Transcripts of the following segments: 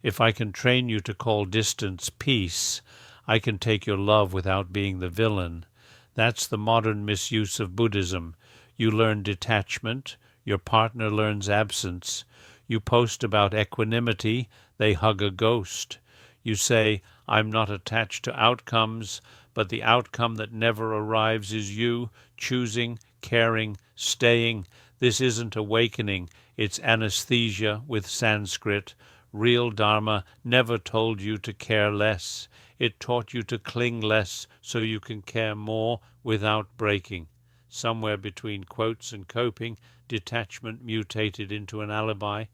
If I can train you to call distance peace, I can take your love without being the villain. That's the modern misuse of Buddhism. You learn detachment, your partner learns absence. You post about equanimity, they hug a ghost. You say, I'm not attached to outcomes, but the outcome that never arrives is you choosing, caring, staying. This isn't awakening, it's anesthesia with Sanskrit. Real Dharma never told you to care less. It taught you to cling less so you can care more without breaking. Somewhere between quotes and coping, detachment mutated into an alibi.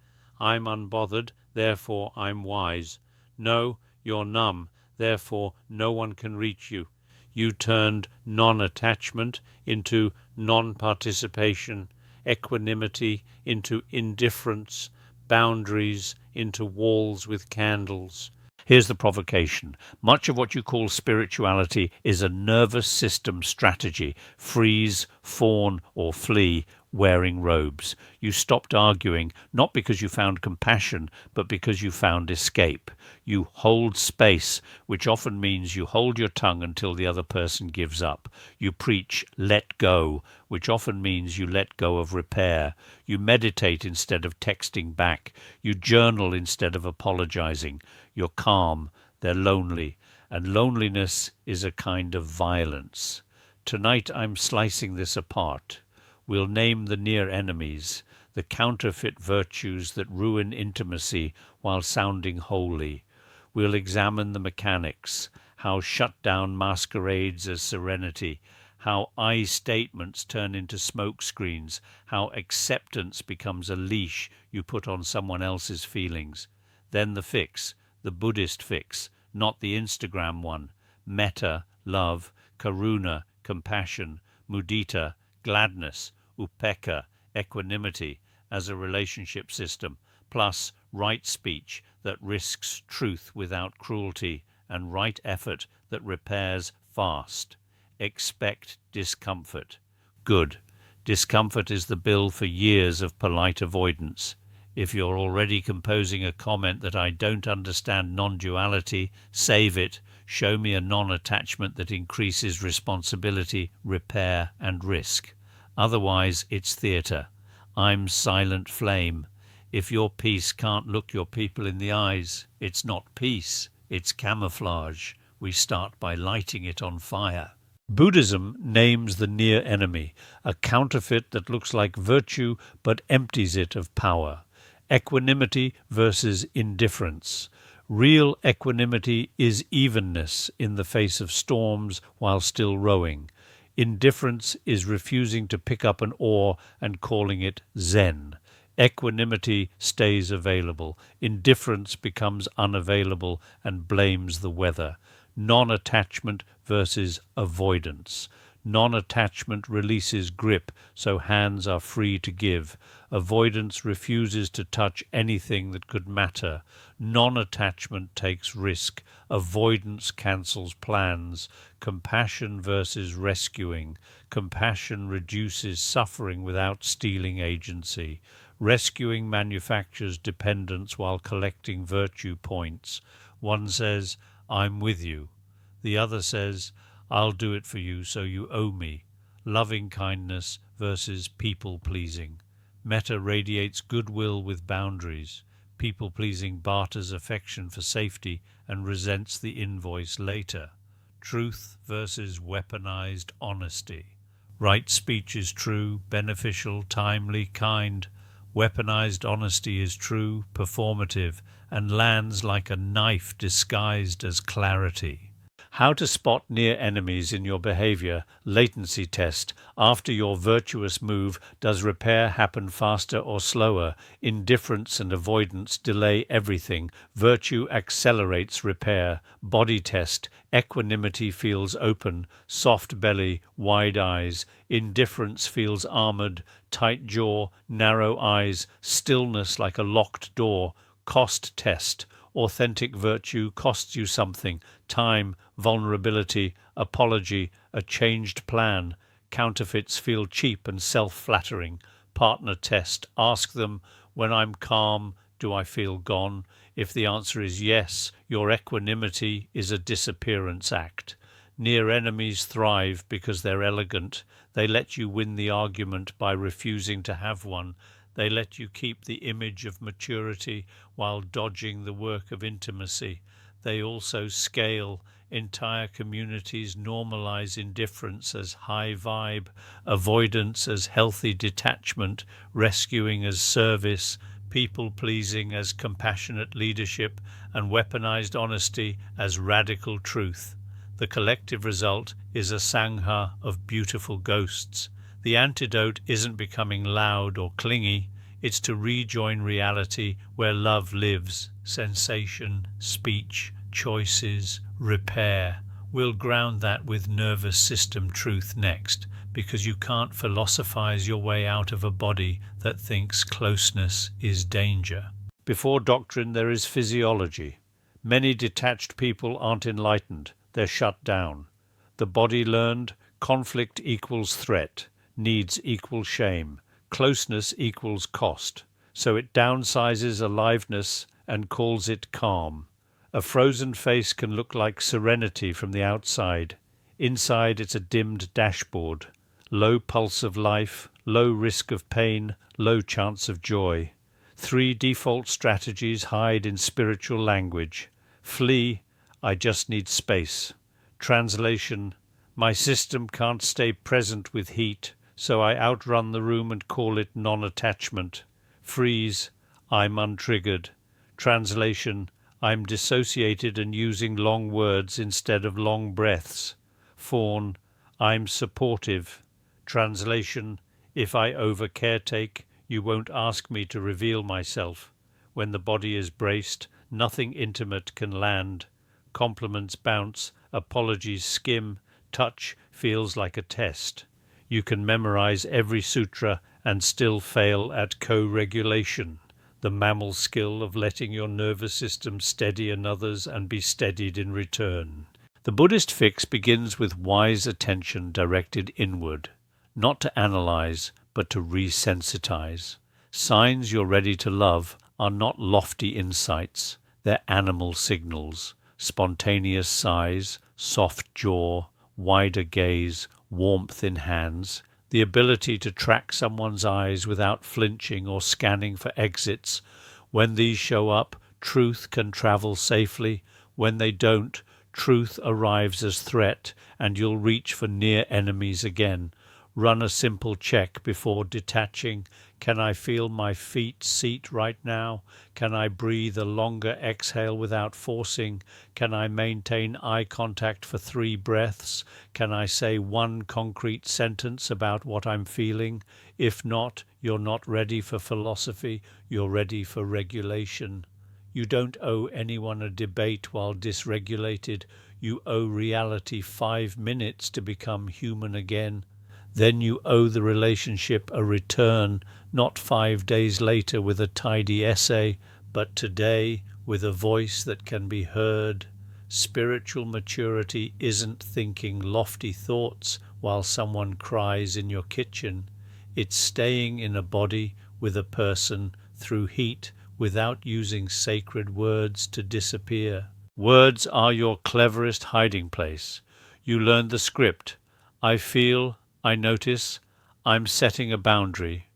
I'm unbothered, therefore I'm wise. No, you're numb, therefore no one can reach you. You turned non-attachment into non-participation, equanimity into indifference, boundaries into walls with candles. Here's the provocation. Much of what you call spirituality is a nervous system strategy. Freeze, fawn, or flee wearing robes. You stopped arguing, not because you found compassion, but because you found escape. You hold space, which often means you hold your tongue until the other person gives up. You preach, let go, which often means you let go of repair. You meditate instead of texting back. You journal instead of apologizing. You're calm, they're lonely, and loneliness is a kind of violence. Tonight I'm slicing this apart. We'll name the near enemies, the counterfeit virtues that ruin intimacy while sounding holy. We'll examine the mechanics, how shutdown masquerades as serenity, how I statements turn into smoke screens, how acceptance becomes a leash you put on someone else's feelings. Then the fix, the Buddhist fix, not the Instagram one. Metta, love, karuna, compassion, mudita, gladness, upekkha, equanimity as a relationship system, plus right speech that risks truth without cruelty and right effort that repairs fast. Expect discomfort. Good. Discomfort is the bill for years of polite avoidance. If you're already composing a comment that I don't understand non-duality, save it. Show me a non-attachment that increases responsibility, repair, and risk. Otherwise, it's theatre. I'm silent flame. If your peace can't look your people in the eyes, it's not peace, it's camouflage. We start by lighting it on fire. Buddhism names the near enemy, a counterfeit that looks like virtue but empties it of power. Equanimity versus indifference. Real equanimity is evenness in the face of storms while still rowing. Indifference is refusing to pick up an oar and calling it Zen. Equanimity stays available. Indifference becomes unavailable and blames the weather. Non-attachment versus avoidance. Non-attachment releases grip, so hands are free to give. Avoidance refuses to touch anything that could matter. Non-attachment takes risk. Avoidance cancels plans. Compassion versus rescuing. Compassion reduces suffering without stealing agency. Rescuing manufactures dependence while collecting virtue points. One says, I'm with you. The other says, I'll do it for you so you owe me. Loving kindness versus people-pleasing. Metta radiates goodwill with boundaries. People-pleasing barters affection for safety and resents the invoice later. Truth versus weaponized honesty. Right speech is true, beneficial, timely, kind. Weaponized honesty is true, performative, and lands like a knife disguised as clarity. How to spot near enemies in your behavior. Latency test. After your virtuous move, does repair happen faster or slower? Indifference and avoidance delay everything. Virtue accelerates repair. Body test. Equanimity feels open, soft belly, wide eyes. Indifference feels armored, tight jaw, narrow eyes, stillness like a locked door. Cost test. Authentic virtue costs you something: time, vulnerability, apology, a changed plan. Counterfeits feel cheap and self-flattering. Partner test. Ask them, when I'm calm, do I feel gone? If the answer is yes, your equanimity is a disappearance act. Near enemies thrive because they're elegant. They let you win the argument by refusing to have one. They let you keep the image of maturity while dodging the work of intimacy. They also scale. Entire communities normalize indifference as high vibe, avoidance as healthy detachment, rescuing as service, people-pleasing as compassionate leadership, and weaponized honesty as radical truth. The collective result is a sangha of beautiful ghosts. The antidote isn't becoming loud or clingy, it's to rejoin reality where love lives, sensation, speech, choices, repair. We'll ground that with nervous system truth next, because you can't philosophize your way out of a body that thinks closeness is danger. Before doctrine there is physiology. Many detached people aren't enlightened, they're shut down. The body learned conflict equals threat, needs equal shame, closeness equals cost. So it downsizes aliveness and calls it calm. A frozen face can look like serenity from the outside. Inside it's a dimmed dashboard. Low pulse of life, low risk of pain, low chance of joy. 3 default strategies hide in spiritual language. Flee, I just need space. Translation, my system can't stay present with heat, so I outrun the room and call it non-attachment. Freeze, I'm untriggered. Translation, I'm dissociated and using long words instead of long breaths. Fawn, I'm supportive. Translation, if I over-caretake, you won't ask me to reveal myself. When the body is braced, nothing intimate can land. Compliments bounce, apologies skim, touch feels like a test. You can memorize every sutra and still fail at co-regulation, the mammal skill of letting your nervous system steady another's and be steadied in return. The Buddhist fix begins with wise attention directed inward, not to analyze, but to resensitize. Signs you're ready to love are not lofty insights, they're animal signals. Spontaneous sighs, soft jaw, wider gaze, warmth in hands, the ability to track someone's eyes without flinching or scanning for exits. When these show up, truth can travel safely. When they don't, truth arrives as threat, and you'll reach for near enemies again. Run a simple check before detaching. Can I feel my feet seat right now? Can I breathe a longer exhale without forcing? Can I maintain eye contact for 3 breaths? Can I say one concrete sentence about what I'm feeling? If not, you're not ready for philosophy, you're ready for regulation. You don't owe anyone a debate while dysregulated. You owe reality 5 minutes to become human again. Then you owe the relationship a return, not 5 days later with a tidy essay, but today with a voice that can be heard. Spiritual maturity isn't thinking lofty thoughts while someone cries in your kitchen. It's staying in a body with a person through heat without using sacred words to disappear. Words are your cleverest hiding place. You learn the script. I feel, I notice, I'm setting a boundary.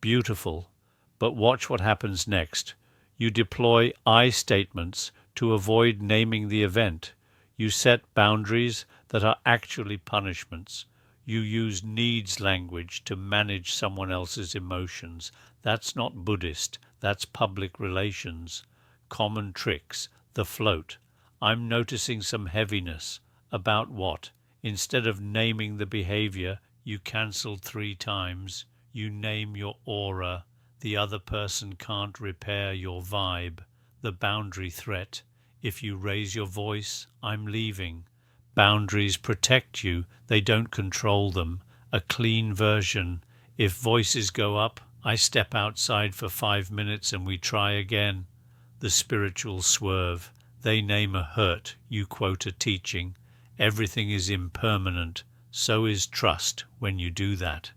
Beautiful. But watch what happens next. You deploy I statements to avoid naming the event. You set boundaries that are actually punishments. You use needs language to manage someone else's emotions. That's not Buddhist. That's public relations. Common tricks. The float. I'm noticing some heaviness. About what? Instead of naming the behavior you cancelled 3 times, you name your aura. The other person can't repair your vibe. The boundary threat. If you raise your voice, I'm leaving. Boundaries protect you, they don't control them. A clean version. If voices go up, I step outside for 5 minutes and we try again. The spiritual swerve. They name a hurt, you quote a teaching. Everything is impermanent. So is trust when you do that.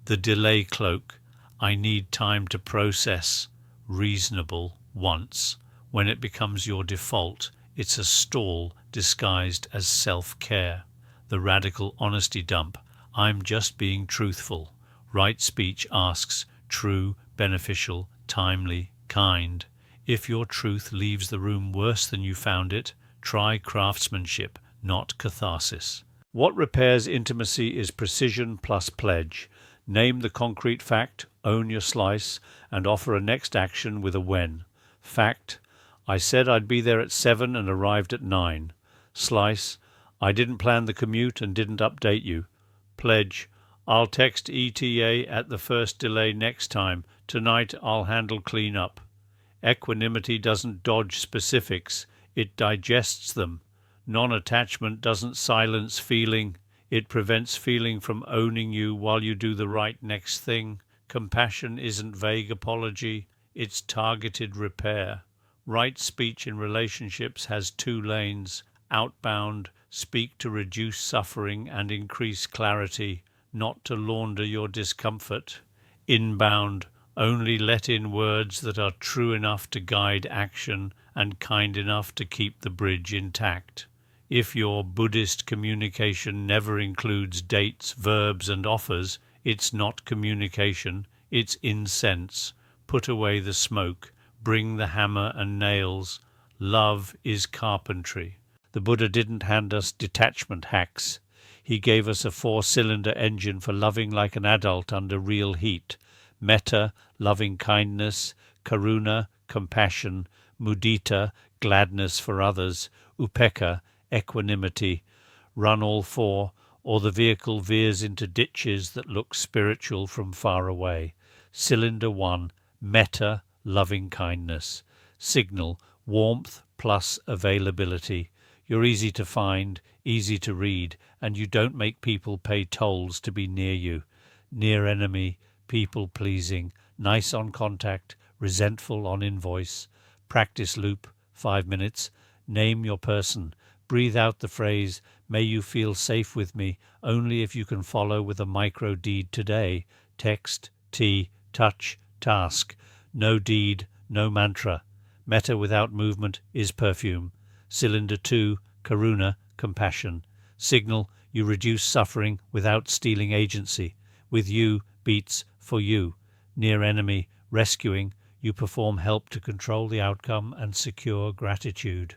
The delay cloak. I need time to process. Reasonable once. When it becomes your default, it's a stall disguised as self-care. The radical honesty dump. I'm just being truthful. Right speech asks, true, beneficial, timely, kind. If your truth leaves the room worse than you found it, try craftsmanship, not catharsis. What repairs intimacy is precision plus pledge. Name the concrete fact, own your slice, and offer a next action with a when. Fact: I said I'd be there at 7 and arrived at 9. Slice: I didn't plan the commute and didn't update you. Pledge: I'll text ETA at the first delay next time. Tonight I'll handle clean up. Equanimity doesn't dodge specifics, it digests them. Non-attachment doesn't silence feeling, it prevents feeling from owning you while you do the right next thing. Compassion isn't vague apology, it's targeted repair. Right speech in relationships has 2 lanes. Outbound, speak to reduce suffering and increase clarity, not to launder your discomfort. Inbound, only let in words that are true enough to guide action and kind enough to keep the bridge intact. If your Buddhist communication never includes dates, verbs, and offers, it's not communication, it's incense. Put away the smoke, bring the hammer and nails. Love is carpentry. The Buddha didn't hand us detachment hacks. He gave us a 4-cylinder engine for loving like an adult under real heat. Metta, loving kindness; karuna, compassion; mudita, gladness for others; upekkha, equanimity. Run all 4, or the vehicle veers into ditches that look spiritual from far away. Cylinder 1, metta, loving kindness. Signal: warmth plus availability. You're easy to find, easy to read, and you don't make people pay tolls to be near you. Near enemy: people-pleasing, nice on contact, resentful on invoice. Practice loop, 5 minutes. Name your person. Breathe out the phrase, may you feel safe with me, only if you can follow with a micro-deed today. Text, T, touch, task. No deed, no mantra. Metta without movement is perfume. Cylinder 2, karuna, compassion. Signal: you reduce suffering without stealing agency. With you beats for you. Near enemy, rescuing: you perform help to control the outcome and secure gratitude.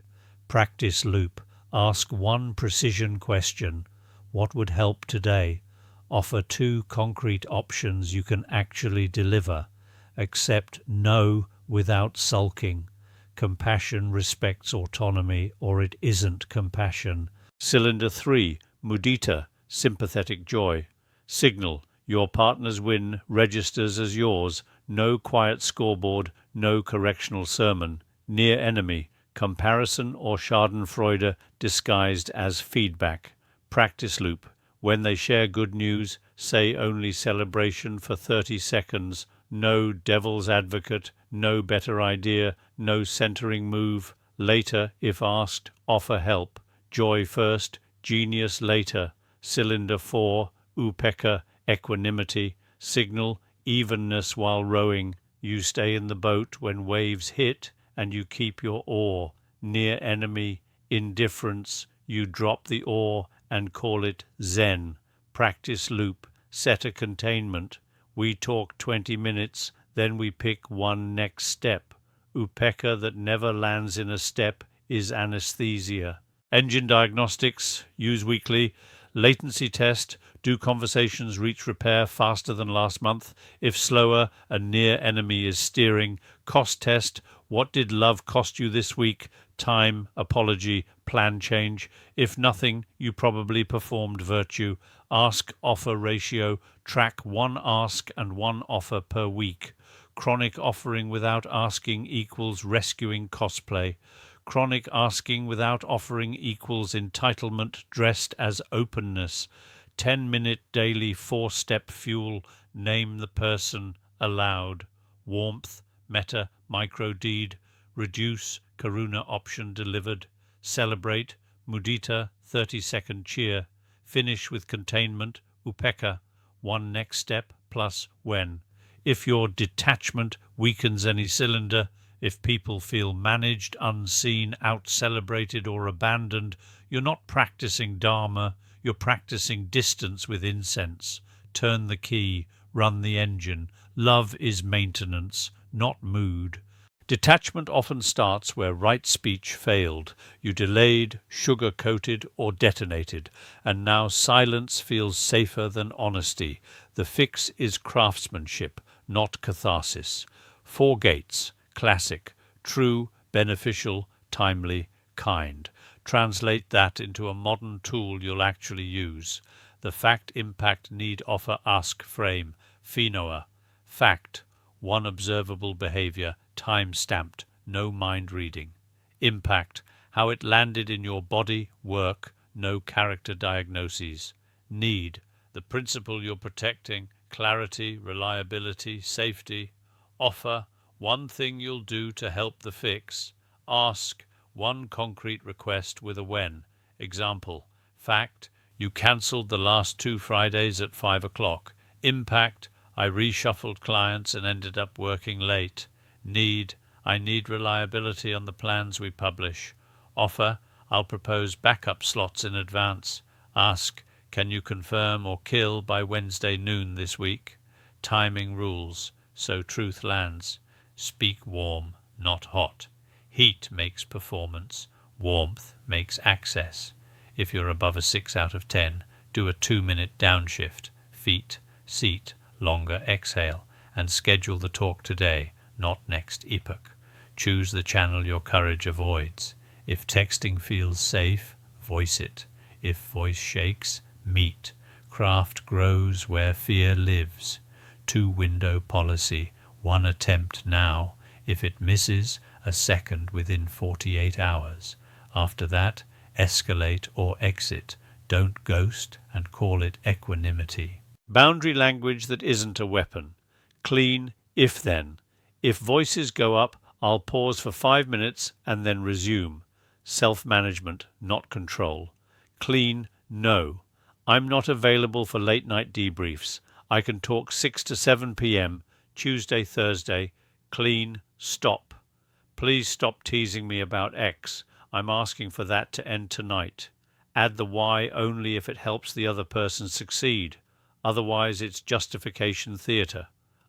Practice loop. Ask 1 precision question. What would help today? Offer 2 concrete options you can actually deliver. Accept no without sulking. Compassion respects autonomy, or it isn't compassion. Cylinder 3, mudita, sympathetic joy. Signal: your partner's win registers as yours. No quiet scoreboard, no correctional sermon. Near enemy: comparison or schadenfreude disguised as feedback. Practice loop. When they share good news, say only celebration for 30 seconds. No devil's advocate, no better idea, no centering move. Later, if asked, offer help. Joy first, genius later. Cylinder 4, upekkha, equanimity. Signal: evenness while rowing. You stay in the boat when waves hit, and you keep your oar. Near enemy: indifference. You drop the oar and call it Zen. Practice loop. Set a containment. We talk 20 minutes, then we pick 1 next step. Upekkha that never lands in a step is anesthesia. Engine diagnostics, use weekly. Latency test: do conversations reach repair faster than last month? If slower, a near enemy is steering. Cost test: what did love cost you this week? Time, apology, plan change. If nothing, you probably performed virtue. Ask-offer ratio: track 1 ask and 1 offer per week. Chronic offering without asking equals rescuing cosplay. Chronic asking without offering equals entitlement dressed as openness. 10-minute daily 4-step fuel: name the person aloud. Warmth, metta, micro-deed. Reduce, karuna option delivered. Celebrate, mudita, 30-second cheer. Finish with containment, upekkha, 1 next step plus when. If your detachment weakens any cylinder, If people feel managed, unseen, out-celebrated or abandoned, you're not practicing Dharma, you're practicing distance with incense. Turn the key, run the engine. Love is maintenance, not mood. Detachment often starts where right speech failed. You delayed, sugar-coated or detonated, and now silence feels safer than honesty. The fix is craftsmanship, not catharsis. 4 gates. Classic, true, beneficial, timely, kind. Translate that into a modern tool you'll actually use. The fact, impact, need, offer, ask, frame. Finoa. Fact, one observable behavior, time-stamped, no mind reading. Impact, how it landed in your body, work, no character diagnoses. Need, the principle you're protecting, clarity, reliability, safety. Offer, one thing you'll do to help the fix. Ask, one concrete request with a when. Example, fact, you cancelled the last 2 Fridays at 5 o'clock. Impact, I reshuffled clients and ended up working late. Need, I need reliability on the plans we publish. Offer, I'll propose backup slots in advance. Ask, can you confirm or kill by Wednesday noon this week? Timing rules, so truth lands. Speak warm, not hot. Heat makes performance. Warmth makes access. If you're above a 6 out of 10, do a 2-minute downshift. Feet, seat, longer exhale, and schedule the talk today, not next epoch. Choose the channel your courage avoids. If texting feels safe, voice it. If voice shakes, meet. Craft grows where fear lives. 2-window policy. 1 attempt now. If it misses, a second within 48 hours. After that, escalate or exit. Don't ghost and call it equanimity. Boundary language that isn't a weapon. Clean, if then. If voices go up, I'll pause for 5 minutes and then resume. Self-management, not control. Clean, no. I'm not available for late-night debriefs. I can talk 6 to 7 p.m., Tuesday, Thursday. Clean, stop. Please stop teasing me about X. I'm asking for that to end tonight. Add the Y only if it helps the other person succeed. Otherwise, it's justification theatre.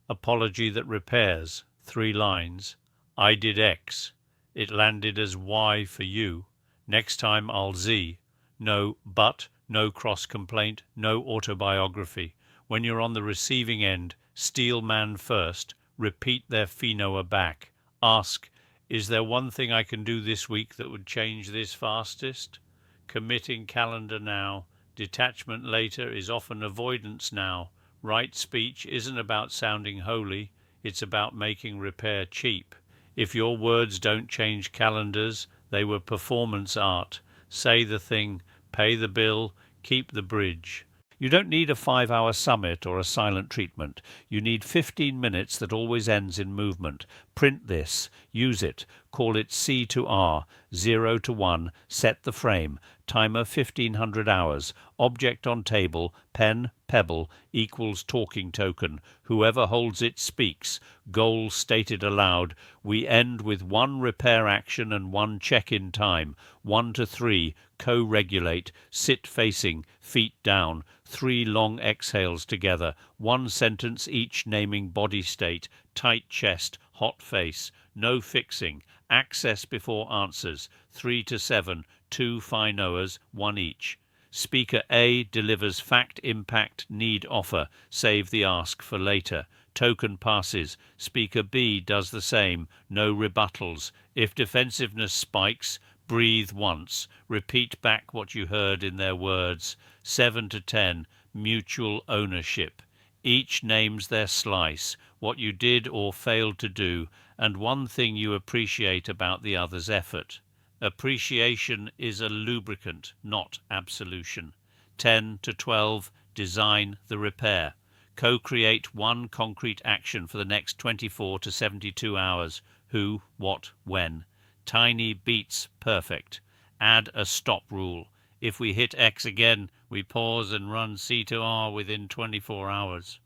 Apology that repairs. 3 lines. I did X. It landed as Y for you. Next time I'll Z. No but, no cross-complaint, no autobiography. When you're on the receiving end, steel man first. Repeat their Finoa back. Ask, is there one thing I can do this week that would change this fastest? Committing calendar now. Detachment later is often avoidance now. Right speech isn't about sounding holy. It's about making repair cheap. If your words don't change calendars, they were performance art. Say the thing, pay the bill, keep the bridge. You don't need a 5-hour summit or a silent treatment. You need 15 minutes that always ends in movement. Print this, use it, call it C to R, 0 to 1, set the frame, timer 1500 hours, object on table, pen, pebble, equals talking token. Whoever holds it speaks, goal stated aloud. We end with 1 repair action and 1 check-in time, 1 to 3, co-regulate, sit facing, feet down, 3 long exhales together, 1 sentence each naming body state, tight chest, hot face, no fixing, access before answers, 3 to 7, 2 Finoas, 1 each. Speaker A delivers fact, impact, need, offer, save the ask for later. Token passes. Speaker B does the same, no rebuttals. If defensiveness spikes, breathe once. Repeat back what you heard in their words. 7 to 10, mutual ownership. Each names their slice, what you did or failed to do, and one thing you appreciate about the other's effort. Appreciation is a lubricant, not absolution. 10 to 12, design the repair. Co-create 1 concrete action for the next 24 to 72 hours. Who, what, when. Tiny beats perfect. Add a stop rule. If we hit X again, we pause and run C to R within 24 hours.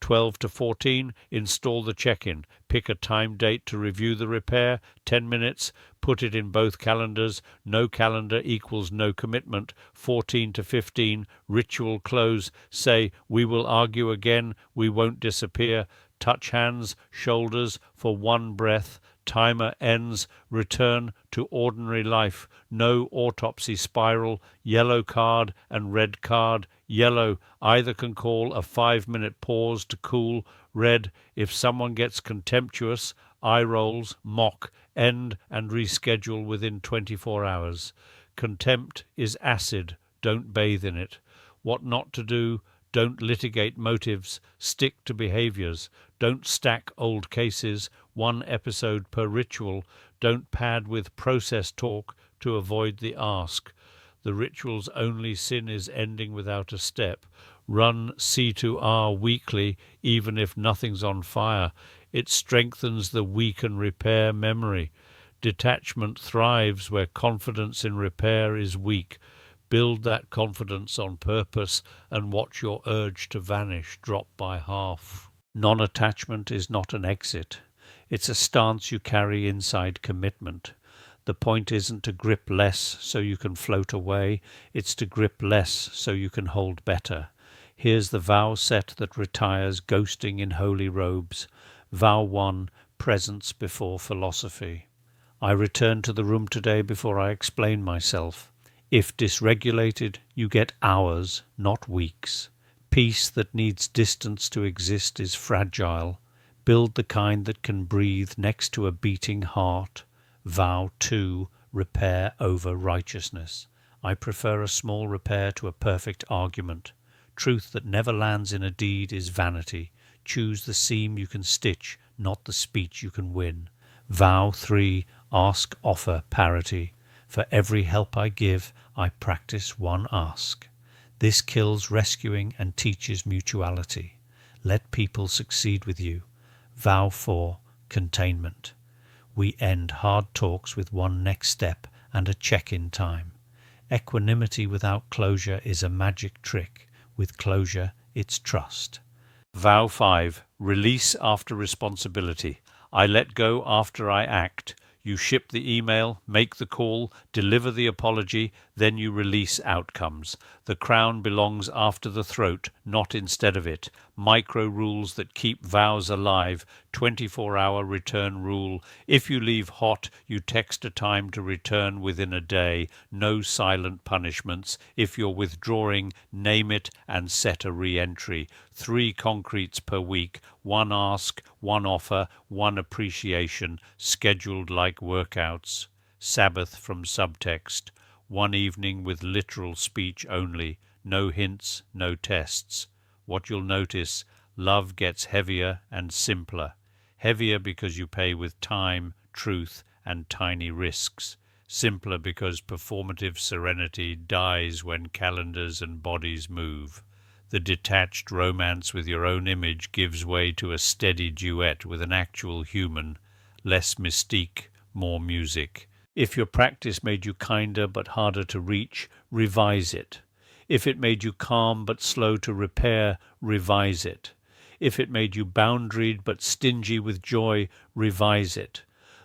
12 to 14, install the check-in. Pick a time date to review the repair, 10 minutes, put it in both calendars. No calendar equals no commitment. 14 to 15, ritual close. Say, we will argue again, we won't disappear. Touch hands, shoulders for one breath. Timer ends. Return to ordinary life. No autopsy spiral. Yellow card and red card. Yellow, either can call a 5-minute pause to cool. Red, if someone gets contemptuous, eye rolls, mock, end and reschedule within 24 hours. Contempt is acid. Don't bathe in it. What not to do? Don't litigate motives. Stick to behaviors. Don't stack old cases. One episode per ritual. Don't pad with process talk to avoid the ask. The ritual's only sin is ending without a step. Run C2R weekly, even if nothing's on fire. It strengthens the weak and repair memory. Detachment thrives where confidence in repair is weak. Build that confidence on purpose and watch your urge to vanish drop by half. Non-attachment is not an exit. It's a stance you carry inside commitment. The point isn't to grip less so you can float away. It's to grip less so you can hold better. Here's the vow set that retires ghosting in holy robes. Vow 1, presence before philosophy. I return to the room today before I explain myself. If dysregulated, you get hours, not weeks. Peace that needs distance to exist is fragile. Build the kind that can breathe next to a beating heart. Vow 2, repair over righteousness. I prefer a small repair to a perfect argument. Truth that never lands in a deed is vanity. Choose the seam you can stitch, not the speech you can win. Vow 3, ask, offer, parity. For every help I give, I practice one ask. This kills rescuing and teaches mutuality. Let people succeed with you. Vow 4, containment. We end hard talks with one next step and a check-in time. Equanimity without closure is a magic trick. With closure, it's trust. Vow 5, release after responsibility. I let go after I act. You ship the email, make the call, deliver the apology, then you release outcomes. The crown belongs after the throat, not instead of it. Micro rules that keep vows alive. 24-hour return rule. If you leave hot, you text a time to return within a day. No silent punishments. If you're withdrawing, name it and set a re-entry. 3 concretes per week. 1 ask, 1 offer, 1 appreciation. Scheduled like workouts. Sabbath from subtext. 1 evening with literal speech only. No hints, no tests. What you'll notice, love gets heavier and simpler. Heavier because you pay with time, truth, and tiny risks. Simpler because performative serenity dies when calendars and bodies move. The detached romance with your own image gives way to a steady duet with an actual human. Less mystique, more music. If your practice made you kinder but harder to reach, revise it. If it made you calm but slow to repair, revise it. If it made you boundaried but stingy with joy, revise it.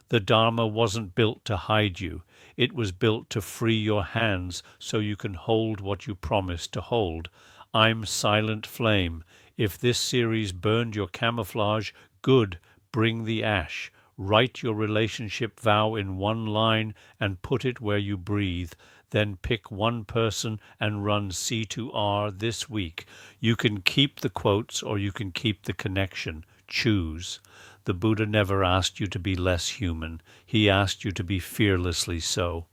The Dharma wasn't built to hide you. It was built to free your hands so you can hold what you promised to hold. I'm silent flame. If this series burned your camouflage, good, bring the ash. Write your relationship vow in 1 line and put it where you breathe. Then pick 1 person and run C2R this week. You can keep the quotes or you can keep the connection. Choose. The Buddha never asked you to be less human. He asked you to be fearlessly so.